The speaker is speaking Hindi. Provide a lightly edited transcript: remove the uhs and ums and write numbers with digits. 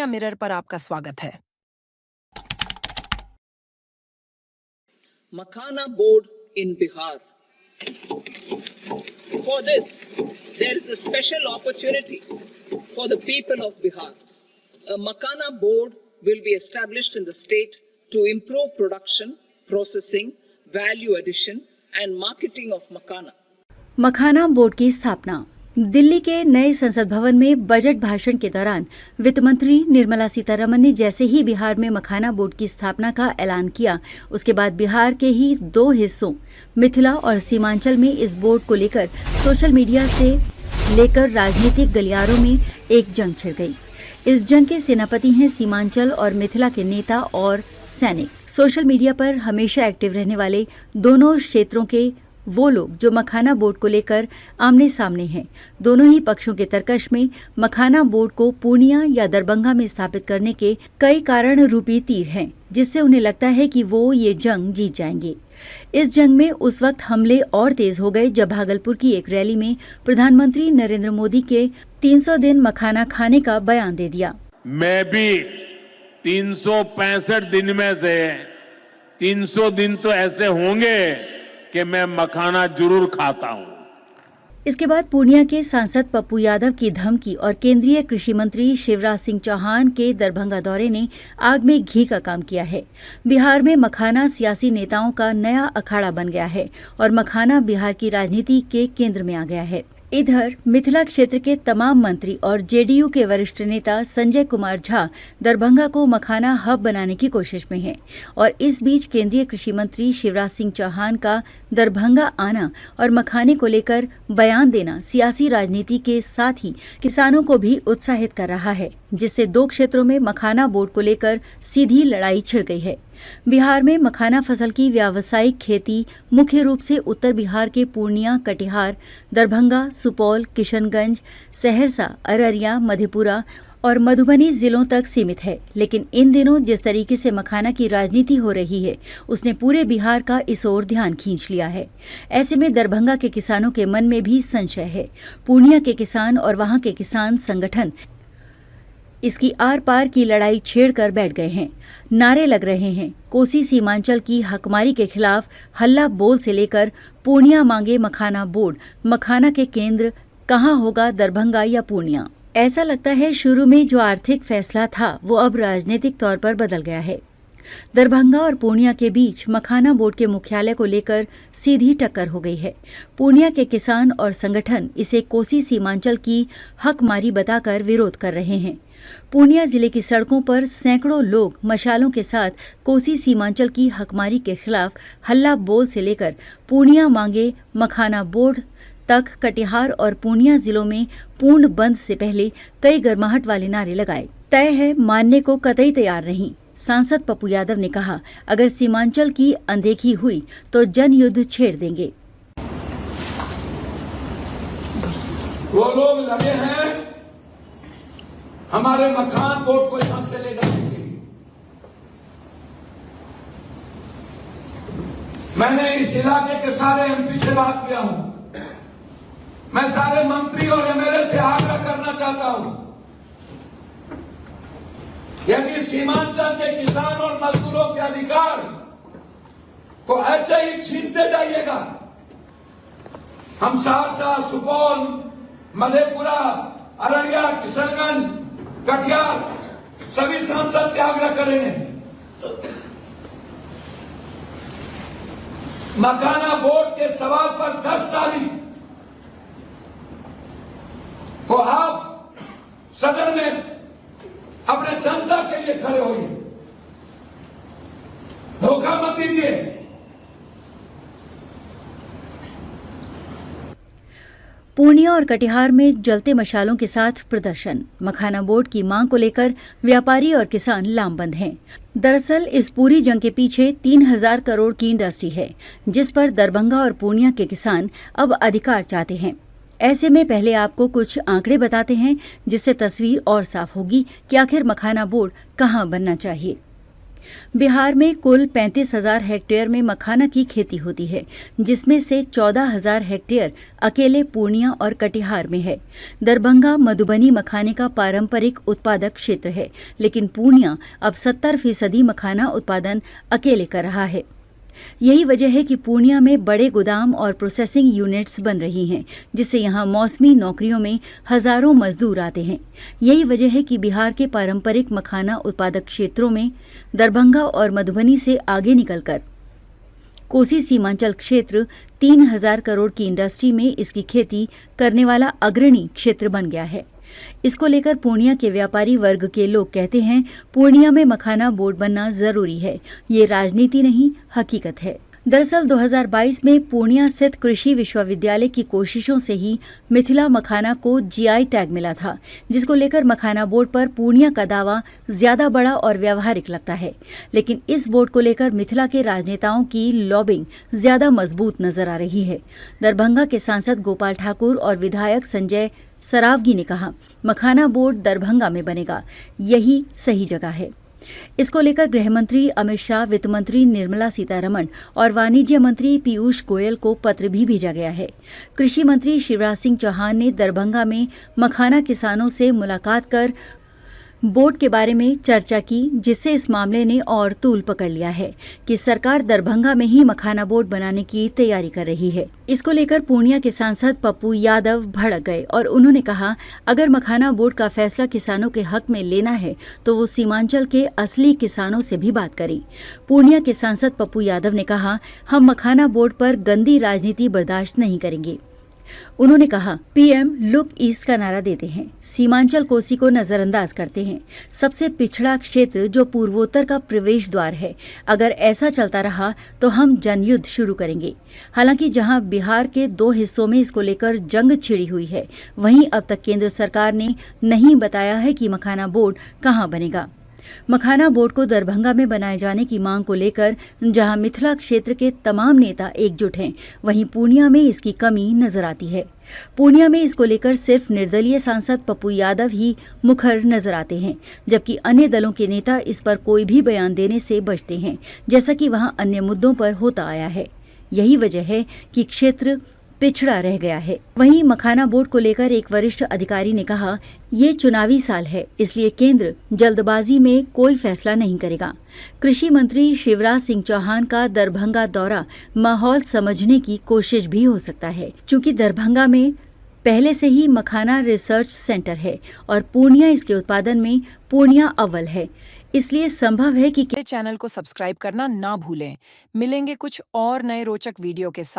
इंडिया मिरर पर आपका स्वागत है। Makhana board in Bihar. For this, there is a special opportunity for the people of Bihar. A Makhana board will be established in the state to improve production, processing, value addition and marketing of Makhana. Makhana board की स्थापना। दिल्ली के नए संसद भवन में बजट भाषण के दौरान वित्त मंत्री निर्मला सीतारमण ने जैसे ही बिहार में मखाना बोर्ड की स्थापना का ऐलान किया, उसके बाद बिहार के ही दो हिस्सों मिथिला और सीमांचल में इस बोर्ड को लेकर सोशल मीडिया से लेकर राजनीतिक गलियारों में एक जंग छिड़ गई। इस जंग के सेनापति हैं सीमांचल और मिथिला के नेता और सैनिक। सोशल मीडिया पर हमेशा एक्टिव रहने वाले दोनों क्षेत्रों के वो लोग जो मखाना बोर्ड को लेकर आमने सामने हैं। दोनों ही पक्षों के तर्कश में मखाना बोर्ड को पूर्णिया या दरभंगा में स्थापित करने के कई कारण रूपी तीर हैं, जिससे उन्हें लगता है कि वो ये जंग जीत जाएंगे। इस जंग में उस वक्त हमले और तेज हो गए जब भागलपुर की एक रैली में प्रधानमंत्री नरेंद्र मोदी के 300 दिन मखाना खाने का बयान दे दिया। मैं भी 365 दिन में से 300 दिन तो ऐसे होंगे कि मैं मखाना जरूर खाता हूं। इसके बाद पूर्णिया के सांसद पप्पू यादव की धमकी और केंद्रीय कृषि मंत्री शिवराज सिंह चौहान के दरभंगा दौरे ने आग में घी का काम किया है। बिहार में मखाना सियासी नेताओं का नया अखाड़ा बन गया है और मखाना बिहार की राजनीति के केंद्र में आ गया है। इधर मिथिला क्षेत्र के तमाम मंत्री और जेडीयू के वरिष्ठ नेता संजय कुमार झा दरभंगा को मखाना हब बनाने की कोशिश में हैं और इस बीच केंद्रीय कृषि मंत्री शिवराज सिंह चौहान का दरभंगा आना और मखाने को लेकर बयान देना सियासी राजनीति के साथ ही किसानों को भी उत्साहित कर रहा है, जिससे दो क्षेत्रों में मखाना बोर्ड को लेकर सीधी लड़ाई छिड़ गई है। बिहार में मखाना फसल की व्यावसायिक खेती मुख्य रूप से उत्तर बिहार के पूर्णिया, कटिहार, दरभंगा, सुपौल, किशनगंज, सहरसा, अररिया, मधेपुरा और मधुबनी जिलों तक सीमित है। लेकिन इन दिनों जिस तरीके से मखाना की राजनीति हो रही है, उसने पूरे बिहार का इस ओर ध्यान खींच लिया है। ऐसे में दरभंगा के किसानों के मन में भी संशय है। पूर्णिया के किसान और वहां के किसान संगठन इसकी आर पार की लड़ाई छेड़कर बैठ गए हैं। नारे लग रहे हैं। कोसी सीमांचल की हकमारी के खिलाफ हल्ला बोल से लेकर पूर्णिया मांगे मखाना बोर्ड। मखाना के केंद्र कहां होगा, दरभंगा या पूर्णिया? ऐसा लगता है शुरू में जो आर्थिक फैसला था वो अब राजनीतिक तौर पर बदल गया है। दरभंगा और पूर्णिया के बीच मखाना बोर्ड के मुख्यालय को लेकर सीधी टक्कर हो गई है। पूर्णिया के किसान और संगठन इसे कोसी सीमांचल की हकमारी बताकर विरोध कर रहे हैं। पूर्णिया जिले की सड़कों पर सैकड़ों लोग मशालों के साथ कोसी सीमांचल की हकमारी के खिलाफ हल्ला बोल से लेकर पूर्णिया मांगे मखाना बोर्ड तक कटिहार और पूर्णिया जिलों में पूर्ण बंद से पहले कई गर्माहट वाले नारे लगाए। तय है मानने को कतई तैयार नहीं। सांसद पप्पू यादव ने कहा, अगर सीमांचल की अनदेखी हुई तो जनयुद्ध छेड़ देंगे। वो लोग लगे हैं हमारे मखान बोर्ड को यहां से ले जाने के लिए। मैंने इस इलाके के सारे एमपी से बात किया हूं। मैं सारे मंत्री और एमएलए से आग्रह करना चाहता हूं, यदि सीमांचल के किसान और मजदूरों के अधिकार को ऐसे ही छीनते जाइएगा, हम सहरसा, सुपौल, मधेपुरा, अररिया, किशनगंज, कटिहार सभी सांसद से आग्रह करेंगे, मखाना बोर्ड के सवाल पर 10 तारीख को आप सदन में अपने जनता के लिए खड़े होइए। धोखा मत दीजिए। पूर्णिया और कटिहार में जलते मशालों के साथ प्रदर्शन। मखाना बोर्ड की मांग को लेकर व्यापारी और किसान लामबंद हैं। दरअसल इस पूरी जंग के पीछे 3000 करोड़ की इंडस्ट्री है, जिस पर दरभंगा और पूर्णिया के किसान अब अधिकार चाहते हैं। ऐसे में पहले आपको कुछ आंकड़े बताते हैं, जिससे तस्वीर और साफ होगी कि आखिर मखाना बोर्ड कहां बनना चाहिए। बिहार में कुल 35,000 हेक्टेयर में मखाना की खेती होती है, जिसमें से 14,000 हेक्टेयर अकेले पूर्णिया और कटिहार में है। दरभंगा मधुबनी मखाने का पारंपरिक उत्पादक क्षेत्र है, लेकिन पूर्णिया अब 70% मखाना उत्पादन अकेले कर रहा है। यही वजह है कि पूर्णिया में बड़े गोदाम और प्रोसेसिंग यूनिट्स बन रही हैं, जिससे यहाँ मौसमी नौकरियों में हजारों मजदूर आते हैं। यही वजह है कि बिहार के पारंपरिक मखाना उत्पादक क्षेत्रों में दरभंगा और मधुबनी से आगे निकलकर कोसी सीमांचल क्षेत्र 3,000 करोड़ की इंडस्ट्री में इसकी खेती करने वाला अग्रणी क्षेत्र बन गया है। इसको लेकर पूर्णिया के व्यापारी वर्ग के लोग कहते हैं, पूर्णिया में मखाना बोर्ड बनना जरूरी है। ये राजनीति नहीं, हकीकत है। दरअसल 2022 में पूर्णिया स्थित कृषि विश्वविद्यालय की कोशिशों से ही मिथिला मखाना को जीआई टैग मिला था, जिसको लेकर मखाना बोर्ड पर पूर्णिया का दावा ज्यादा बड़ा और व्यावहारिक लगता है। लेकिन इस बोर्ड को लेकर मिथिला के राजनेताओं की लॉबिंग ज्यादा मजबूत नजर आ रही है। दरभंगा के सांसद गोपाल ठाकुर और विधायक संजय सरावगी ने कहा, मखाना बोर्ड दरभंगा में बनेगा, यही सही जगह है। इसको लेकर गृह मंत्री अमित शाह, वित्त मंत्री निर्मला सीतारमण और वाणिज्य मंत्री पीयूष गोयल को पत्र भी भेजा गया है। कृषि मंत्री शिवराज सिंह चौहान ने दरभंगा में मखाना किसानों से मुलाकात कर बोर्ड के बारे में चर्चा की, जिससे इस मामले ने और तूल पकड़ लिया है कि सरकार दरभंगा में ही मखाना बोर्ड बनाने की तैयारी कर रही है। इसको लेकर पूर्णिया के सांसद पप्पू यादव भड़क गए और उन्होंने कहा, अगर मखाना बोर्ड का फैसला किसानों के हक में लेना है तो वो सीमांचल के असली किसानों से भी बात करें। पूर्णिया के सांसद पप्पू यादव ने कहा, हम मखाना बोर्ड पर गंदी राजनीति बर्दाश्त नहीं करेंगे। उन्होंने कहा, पीएम लुक ईस्ट का नारा देते हैं, सीमांचल कोसी को नजरअंदाज करते हैं, सबसे पिछड़ा क्षेत्र जो पूर्वोत्तर का प्रवेश द्वार है। अगर ऐसा चलता रहा तो हम जनयुद्ध शुरू करेंगे। हालांकि जहां बिहार के 2 हिस्सों में इसको लेकर जंग छिड़ी हुई है, वहीं अब तक केंद्र सरकार ने नहीं बताया है कि मखाना बोर्ड कहां बनेगा। मखाना बोर्ड को दरभंगा में बनाए जाने की मांग को लेकर जहां मिथिला क्षेत्र के तमाम नेता एकजुट हैं, वहीं पूर्णिया में इसकी कमी नजर आती है। पूर्णिया में इसको लेकर सिर्फ निर्दलीय सांसद पप्पू यादव ही मुखर नजर आते हैं, जबकि अन्य दलों के नेता इस पर कोई भी बयान देने से बचते हैं, जैसा कि वहां अन्य मुद्दों पर होता आया है। यही वजह है कि क्षेत्र पिछड़ा रह गया है। वहीं मखाना बोर्ड को लेकर एक वरिष्ठ अधिकारी ने कहा, ये चुनावी साल है, इसलिए केंद्र जल्दबाजी में कोई फैसला नहीं करेगा। कृषि मंत्री शिवराज सिंह चौहान का दरभंगा दौरा माहौल समझने की कोशिश भी हो सकता है, क्योंकि दरभंगा में पहले से ही मखाना रिसर्च सेंटर है और पूर्णिया इसके उत्पादन में पूर्णिया अव्वल है। इसलिए संभव है कि चैनल को सब्सक्राइब करना ना भूलें। मिलेंगे कुछ और नए रोचक वीडियो के साथ।